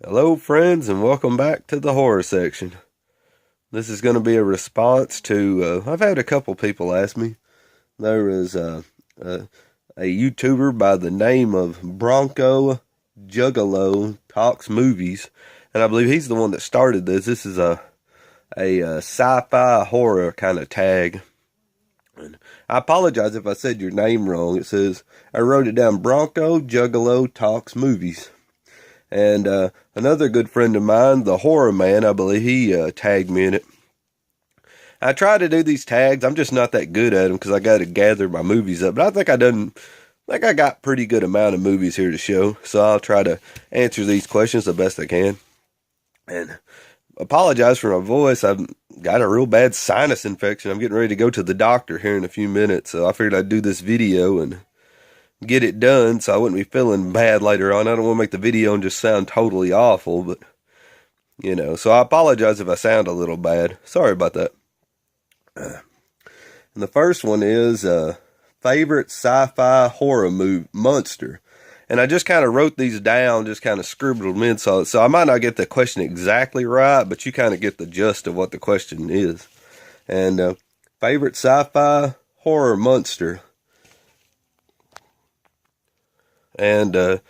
Hello, friends, and welcome back to the horror section. This is going to be a response to, I've had a couple people ask me. There is a YouTuber by the name of BRONCOJUGGALO Talks Movies, and I believe he's the one that started this. This is a sci-fi horror kind of tag. And I apologize if I said your name wrong. It says, I wrote it down, BRONCOJUGGALO Talks Movies. And another good friend of mine, TheHORRORman, I believe he tagged me in it. I try to do these tags. I'm just not that good at them because I got to gather my movies up. But I think I got pretty good amount of movies here to show. So I'll try to answer these questions the best I can. And apologize for my voice. I've got a real bad sinus infection. I'm getting ready to go to the doctor here in a few minutes. So I figured I'd do this video and get it done so I wouldn't be feeling bad later on. I don't want to make the video and just sound totally awful, but, so I apologize if I sound a little bad. Sorry about that. And the first one is favorite sci-fi horror movie, monster. And I just kind of wrote these down, just kind of scribbled them in, so I might not get the question exactly right, but you kind of get the gist of what the question is. And favorite sci-fi horror monster. And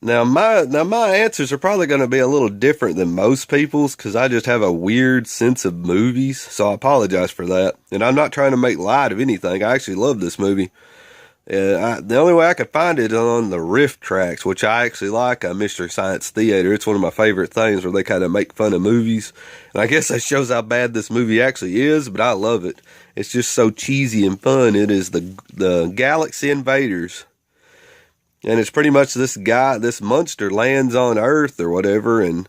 now my answers are probably going to be a little different than most people's because I just have a weird sense of movies, so I apologize for that. And I'm not trying to make light of anything. I actually love this movie. The only way I could find it is on the riff tracks, which I actually like, Mystery Science Theater. It's one of my favorite things where they kind of make fun of movies. And I guess that shows how bad this movie actually is, but I love it. It's just so cheesy and fun. It is the Galaxy Invaders. And it's pretty much this monster lands on Earth or whatever, and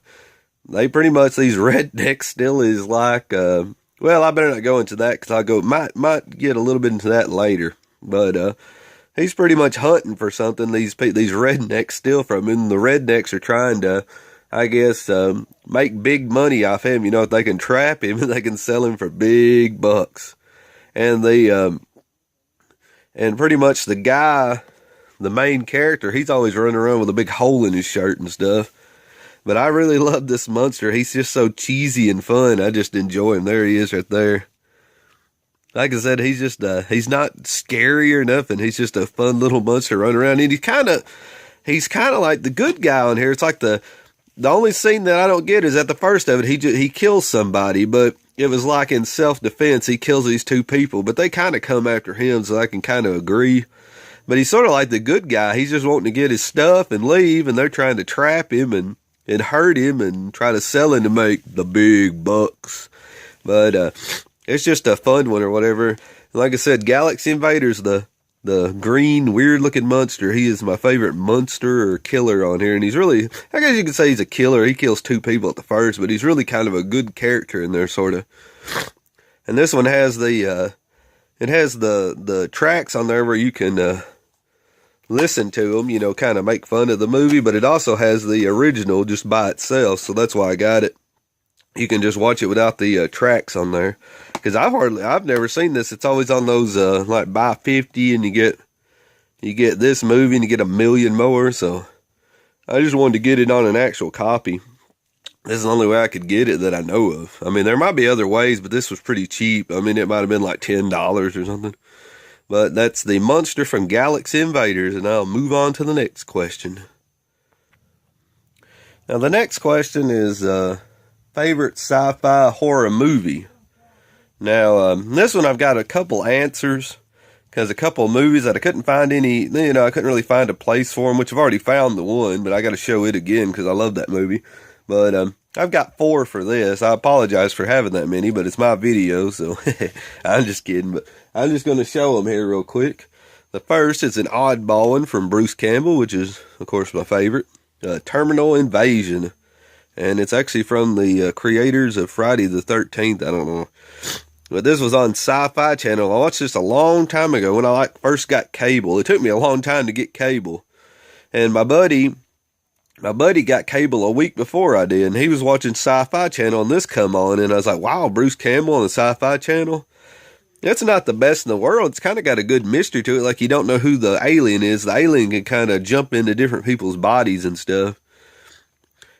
they pretty much, these rednecks still is like, well, I better not go into that because might get a little bit into that later. But he's pretty much hunting for something, these rednecks still from him. The rednecks are trying to, I guess, make big money off him. If they can trap him and they can sell him for big bucks. And and pretty much the guy, the main character, he's always running around with a big hole in his shirt and stuff. But I really love this monster. He's just so cheesy and fun. I just enjoy him. There he is right there. Like I said, he's just, he's not scary or nothing. He's just a fun little monster running around. And he's kind of like the good guy on here. It's like the only scene that I don't get is at the first of it, he kills somebody, but it was like in self-defense. He kills these two people, but they kind of come after him, so I can kind of agree. But he's sort of like the good guy. He's just wanting to get his stuff and leave, and they're trying to trap him and hurt him and try to sell him to make the big bucks. But it's just a fun one or whatever. And like I said, Galaxy Invaders, the green, weird-looking monster. He is my favorite monster or killer on here, and he's really, I guess you could say he's a killer. He kills two people at the first, but he's really kind of a good character in there, sort of. And this one has the tracks on there where you can listen to them, kind of make fun of the movie, but it also has the original just by itself, so that's why I got it. You can just watch it without the tracks on there, because I've never seen this. It's always on those like buy 50 and you get this movie and you get a million more, so I just wanted to get it on an actual copy. This is the only way I could get it that I know of. I mean, there might be other ways, but this was pretty cheap. I mean, it might have been like $10 or something. But that's the monster from Galaxy Invaders, and I'll move on to the next question. Now, the next question is favorite sci-fi horror movie. Now, this one I've got a couple answers, because a couple of movies that I couldn't find any, I couldn't really find a place for them, which I've already found the one, but I got to show it again because I love that movie. But I've got 4 for this. I apologize for having that many, but it's my video, so I'm just kidding. But I'm just going to show them here real quick. The first is an oddball one from Bruce Campbell, which is, of course, my favorite. Terminal Invasion. And it's actually from the creators of Friday the 13th. I don't know. But this was on Sci-Fi Channel. I watched this a long time ago when I first got cable. It took me a long time to get cable. And my buddy got cable a week before I did, and he was watching Sci-Fi Channel, and this come on, and I was like, wow, Bruce Campbell on the Sci-Fi Channel? It's not the best in the world. It's kind of got a good mystery to it, like you don't know who the alien is. The alien can kind of jump into different people's bodies and stuff.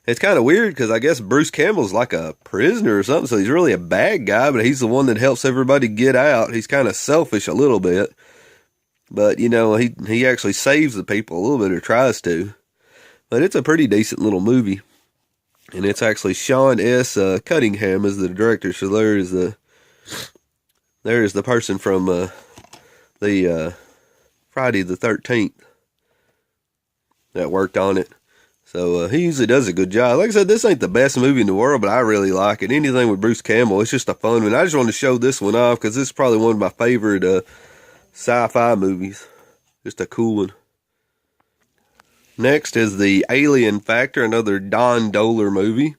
It's kind of weird because I guess Bruce Campbell's like a prisoner or something, so he's really a bad guy, but he's the one that helps everybody get out. He's kind of selfish a little bit, but you know, he actually saves the people a little bit, or tries to. But it's a pretty decent little movie, and it's actually Sean S. Cunningham is the director. So there is the person from the Friday the 13th that worked on it. So he usually does a good job. Like I said, this ain't the best movie in the world, but I really like it. Anything with Bruce Campbell, it's just a fun one. I just wanted to show this one off because this is probably one of my favorite sci-fi movies. Just a cool one. Next is The Alien Factor, another Don Dohler movie.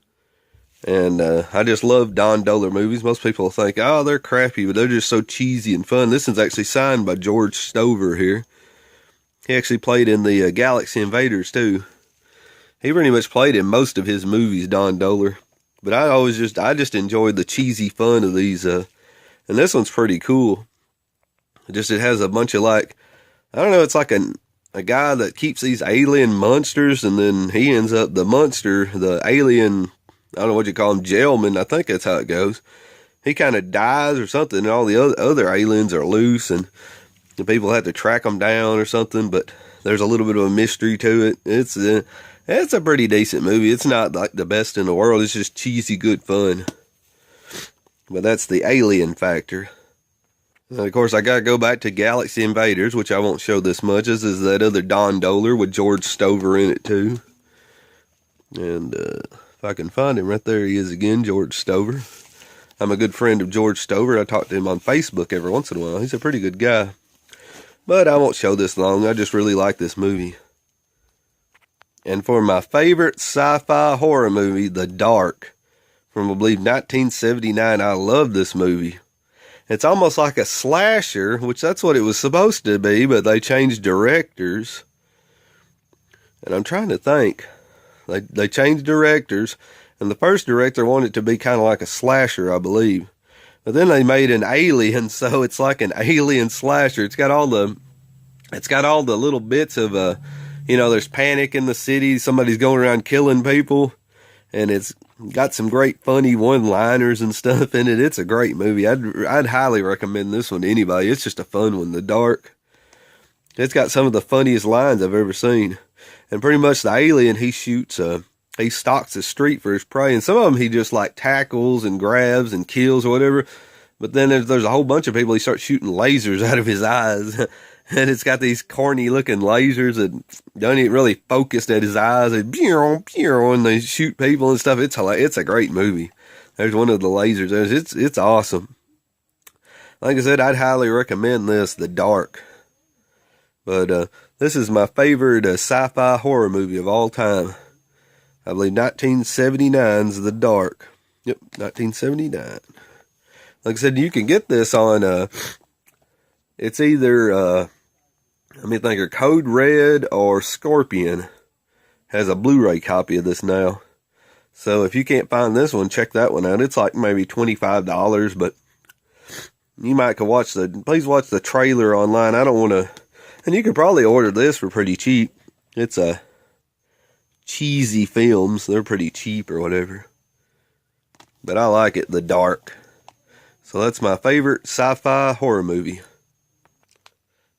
And I just love Don Dohler movies. Most people think, oh, they're crappy, but they're just so cheesy and fun. This one's actually signed by George Stover here. He actually played in the Galaxy Invaders too. He pretty much played in most of his movies, Don Dohler. But I just enjoyed the cheesy fun of these. And this one's pretty cool. It has a bunch of I don't know, it's like a guy that keeps these alien monsters, and then he ends up the alien, I don't know what you call him, jailman. I think that's how it goes. He kind of dies or something, and all the other aliens are loose, and the people have to track them down or something, but there's a little bit of a mystery to it. It's a pretty decent movie. It's not like the best in the world. It's just cheesy, good fun. But that's The Alien Factor. And of course, I got to go back to Galaxy Invaders, which I won't show this much. This is that other Don Dohler with George Stover in it, too. And if I can find him, right there he is again, George Stover. I'm a good friend of George Stover. I talk to him on Facebook every once in a while. He's a pretty good guy. But I won't show this long. I just really like this movie. And for my favorite sci-fi horror movie, The Dark, from I believe 1979, I love this movie. It's almost like a slasher, which that's what it was supposed to be, but they changed directors. And I'm trying to think. They changed directors, and the first director wanted it to be kind of like a slasher, I believe. But then they made an alien, so it's like an alien slasher. It's got all the little bits of there's panic in the city. Somebody's going around killing people. And it's got some great funny one-liners and stuff in it. It's a great movie. I'd highly recommend this one to anybody. It's just a fun one, The Dark. It's got some of the funniest lines I've ever seen. And pretty much the alien, he stalks the street for his prey. And some of them he just tackles and grabs and kills or whatever. But then there's a whole bunch of people he starts shooting lasers out of his eyes. And it's got these corny looking lasers that don't even really focused at his eyes. And they shoot people and stuff. It's a great movie. There's one of the lasers. It's awesome. Like I said, I'd highly recommend this, The Dark. But this is my favorite sci-fi horror movie of all time. I believe 1979's The Dark. Yep, 1979. Like I said, you can get this on, it's either, Code Red or Scorpion has a Blu-ray copy of this now. So if you can't find this one, check that one out. It's like maybe $25, but you might could please watch the trailer online. I don't want to, and you could probably order this for pretty cheap. It's a cheesy films. They're pretty cheap or whatever. But I like it, The Dark. So that's my favorite sci-fi horror movie.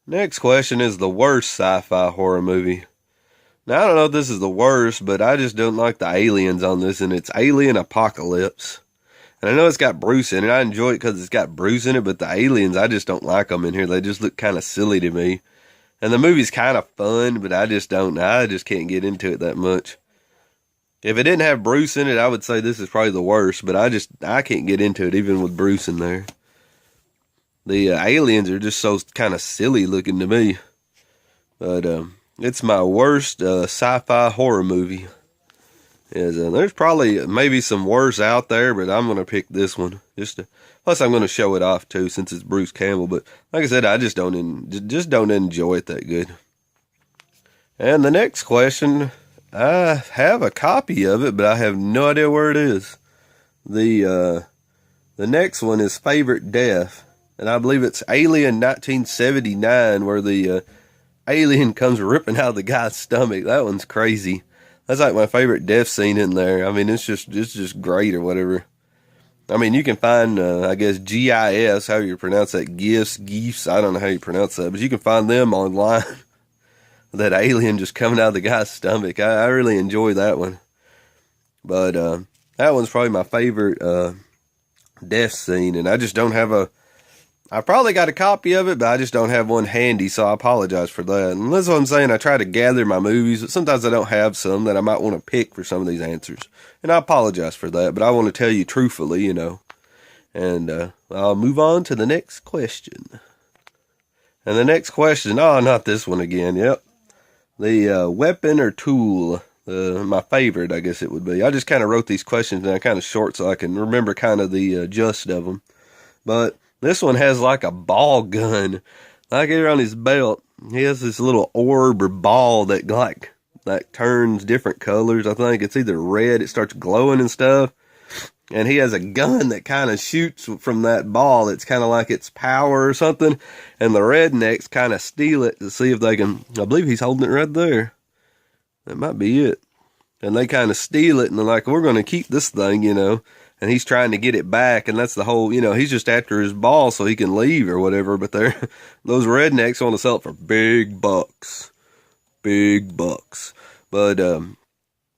Next question is the worst sci-fi horror movie. Now, I don't know if this is the worst, but I just don't like the aliens on this, and it's Alien Apocalypse. And I know it's got Bruce in it. I enjoy it because it's got Bruce in it, but the aliens, I just don't like them in here. They just look kind of silly to me. And the movie's kind of fun, but I just can't get into it that much. If it didn't have Bruce in it, I would say this is probably the worst, but I can't get into it even with Bruce in there. The aliens are just so kind of silly looking to me. But it's my worst sci-fi horror movie. There's probably maybe some worse out there, but I'm going to pick this one. Plus I'm going to show it off too since it's Bruce Campbell. But like I said, I just don't enjoy it that good. And the next question, I have a copy of it, but I have no idea where it is. The next one is Favorite Death. And I believe it's Alien 1979, where the alien comes ripping out of the guy's stomach. That one's crazy. That's like my favorite death scene in there. I mean, it's just great or whatever. I mean, you can find, I guess, GIS, how you pronounce that, GIFs, I don't know how you pronounce that, but you can find them online. That alien just coming out of the guy's stomach. I really enjoy that one. But that one's probably my favorite death scene, and I just don't have I probably got a copy of it, but I just don't have one handy, so I apologize for that. And that's what I'm saying. I try to gather my movies, but sometimes I don't have some that I might want to pick for some of these answers. And I apologize for that, but I want to tell you truthfully, you know. And I'll move on to the next question. And the next question, oh, not this one again, yep. The weapon or tool, my favorite, I guess it would be. I just kind of wrote these questions down kind of short so I can remember kind of the gist of them. But this one has like a ball gun, like here on his belt. He has this little orb or ball that like turns different colors. I think it's either red, it starts glowing and stuff. And he has a gun that kind of shoots from that ball. It's kind of like it's power or something. And the rednecks kind of steal it to see if they can, I believe he's holding it right there. That might be it. And they kind of steal it and they're like, we're going to keep this thing, you know. And he's trying to get it back, and that's the whole, you know, he's just after his ball so he can leave or whatever, but those rednecks want to sell it for big bucks. Big bucks. But, and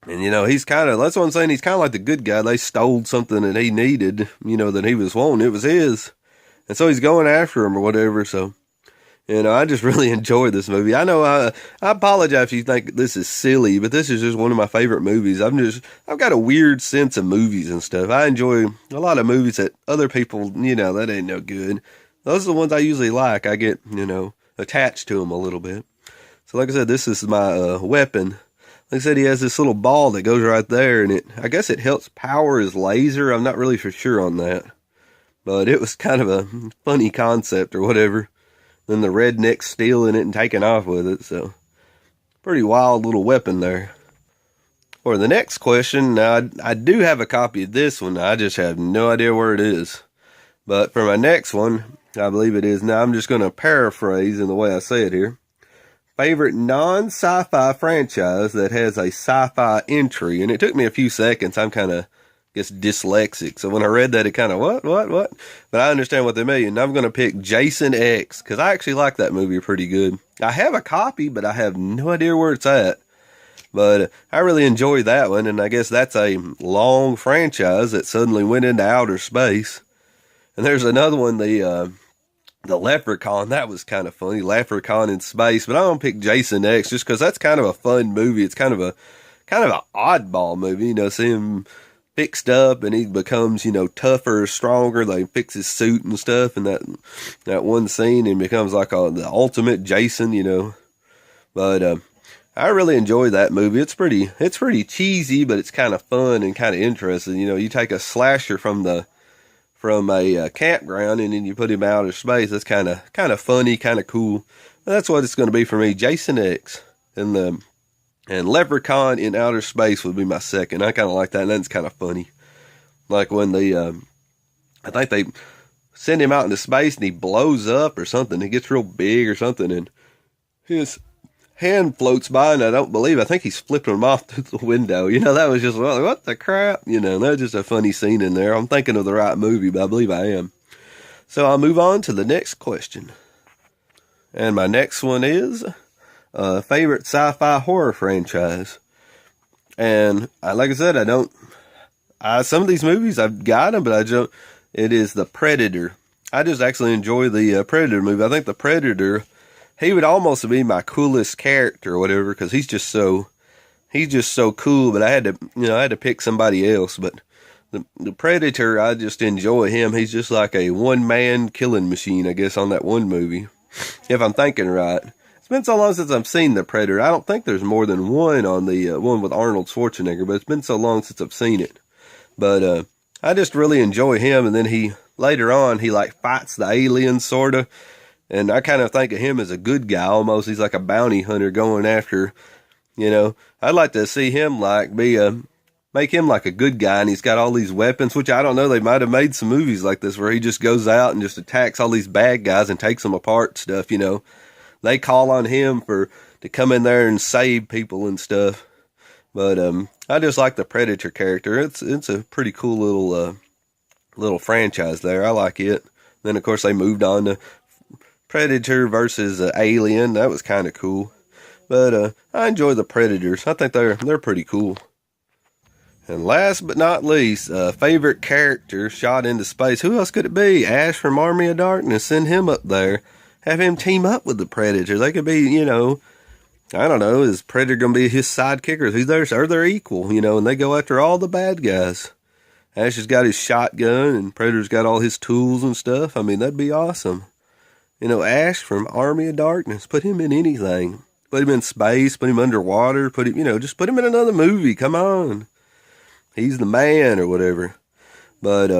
you know, he's kind of, that's what I'm saying, he's kind of like the good guy. They stole something that he needed, you know, that he was wanting. It was his. And so he's going after him or whatever, so. You know, I just really enjoy this movie. I know I apologize if you think this is silly, but this is just one of my favorite movies. I've got a weird sense of movies and stuff. I enjoy a lot of movies that other people, you know, that ain't no good. Those are the ones I usually like. I get, you know, attached to them a little bit. So like I said, this is my weapon. Like I said, he has this little ball that goes right there, and I guess it helps power his laser. I'm not really for sure on that. But it was kind of a funny concept or whatever. Then the redneck stealing it and taking off with it. So, pretty wild little weapon there. For the next question, now I do have a copy of this one. I just have no idea where it is. But for my next one, I believe it is. Now I'm just going to paraphrase in the way I say it here. Favorite non-sci-fi franchise that has a sci-fi entry. And it took me a few seconds. I'm kind of, dyslexic. So when I read that, it kind of, what? But I understand what they mean. I'm going to pick Jason X, because I actually like that movie pretty good. I have a copy, but I have no idea where it's at. But I really enjoyed that one, and I guess that's a long franchise that suddenly went into outer space. And there's another one, the Leprechaun. That was kind of funny, Leprechaun in space. But I'm going to pick Jason X just because that's kind of a fun movie. It's kind of an oddball movie, you know, see him fixed up and he becomes, you know, tougher, stronger. They fix his suit and stuff in that one scene and becomes like the ultimate Jason, you know. But I really enjoy that movie. It's pretty cheesy, but it's kind of fun and kind of interesting. You know, you take a slasher from a campground and then you put him out of space. That's kind of funny, kind of cool. That's what it's going to be for me. Jason X and Leprechaun in outer space would be my second. I kind of like that, and that's kind of funny. Like when I think they send him out into space and he blows up or something. He gets real big or something, and his hand floats by, and I think he's flipping him off through the window. You know, that was just, well, what the crap? You know, that was just a funny scene in there. I'm thinking of the right movie, but I believe I am. So I'll move on to the next question. And my next one is... favorite sci-fi horror franchise. And like I said, some of these movies I've got them, but it is The Predator. I just actually enjoy the Predator movie. I think The Predator, he would almost be my coolest character or whatever, because he's just so cool, but I had to pick somebody else. But the Predator, I just enjoy him. He's just like a one-man killing machine, I guess, on that one movie. If I'm thinking right. It's been so long since I've seen The Predator. I don't think there's more than one on the one with Arnold Schwarzenegger, but it's been so long since I've seen it. But I just really enjoy him, and then later on, he like fights the aliens, sort of, and I kind of think of him as a good guy almost. He's like a bounty hunter going after, you know. I'd like to see him like make him like a good guy, and he's got all these weapons, which I don't know, they might have made some movies like this where he just goes out and just attacks all these bad guys and takes them apart and stuff, you know. They call on him to come in there and save people and stuff. But I just like the Predator character. It's a pretty cool little franchise there. I like it. Then of course they moved on to Predator versus Alien. That was kind of cool. But I enjoy the Predators. I think they're pretty cool. And last but not least, favorite character shot into space. Who else could it be? Ash from Army of Darkness. Send him up there. Have him team up with the Predator. They could be, you know, I don't know, is Predator going to be his sidekick, or is he theirs? Or they're equal, you know, and they go after all the bad guys. Ash has got his shotgun, and Predator's got all his tools and stuff. I mean, that'd be awesome. You know, Ash from Army of Darkness. Put him in anything. Put him in space, put him underwater, put him, you know, just put him in another movie. Come on. He's the man or whatever. But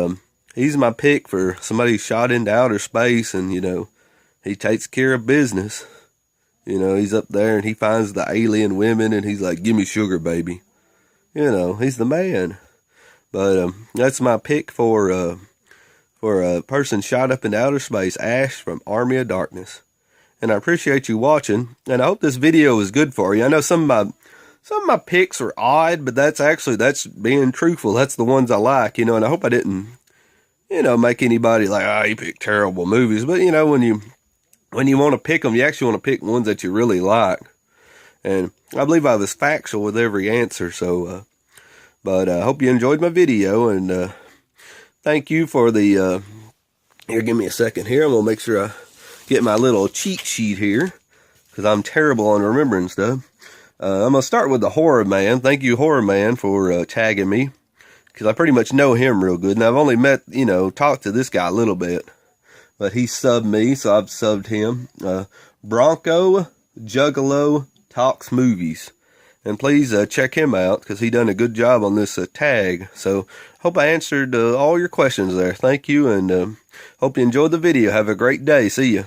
he's my pick for somebody shot into outer space, and, you know, he takes care of business. You know, he's up there and he finds the alien women and he's like, give me sugar, baby. You know, he's the man. But that's my pick for a person shot up in outer space, Ash from Army of Darkness. And I appreciate you watching, and I hope this video is good for you. I know some of my picks are odd, but that's being truthful. That's the ones I like, you know, and I hope I didn't, you know, make anybody like, oh, you pick terrible movies. But, you know, when you want to pick them, you actually want to pick ones that you really like. And I believe I was factual with every answer. So, but I hope you enjoyed my video. And thank you for the, here, give me a second here. I'm going to make sure I get my little cheat sheet here, because I'm terrible on remembering stuff. I'm going to start with the TheHORRORman. Thank you, TheHORRORman, for tagging me, because I pretty much know him real good. And I've only met, you know, talked to this guy a little bit. But he subbed me, so I've subbed him. BRONCOJUGGALO Talks Movies. And please check him out, because he done a good job on this tag. So, hope I answered all your questions there. Thank you, and hope you enjoyed the video. Have a great day. See ya.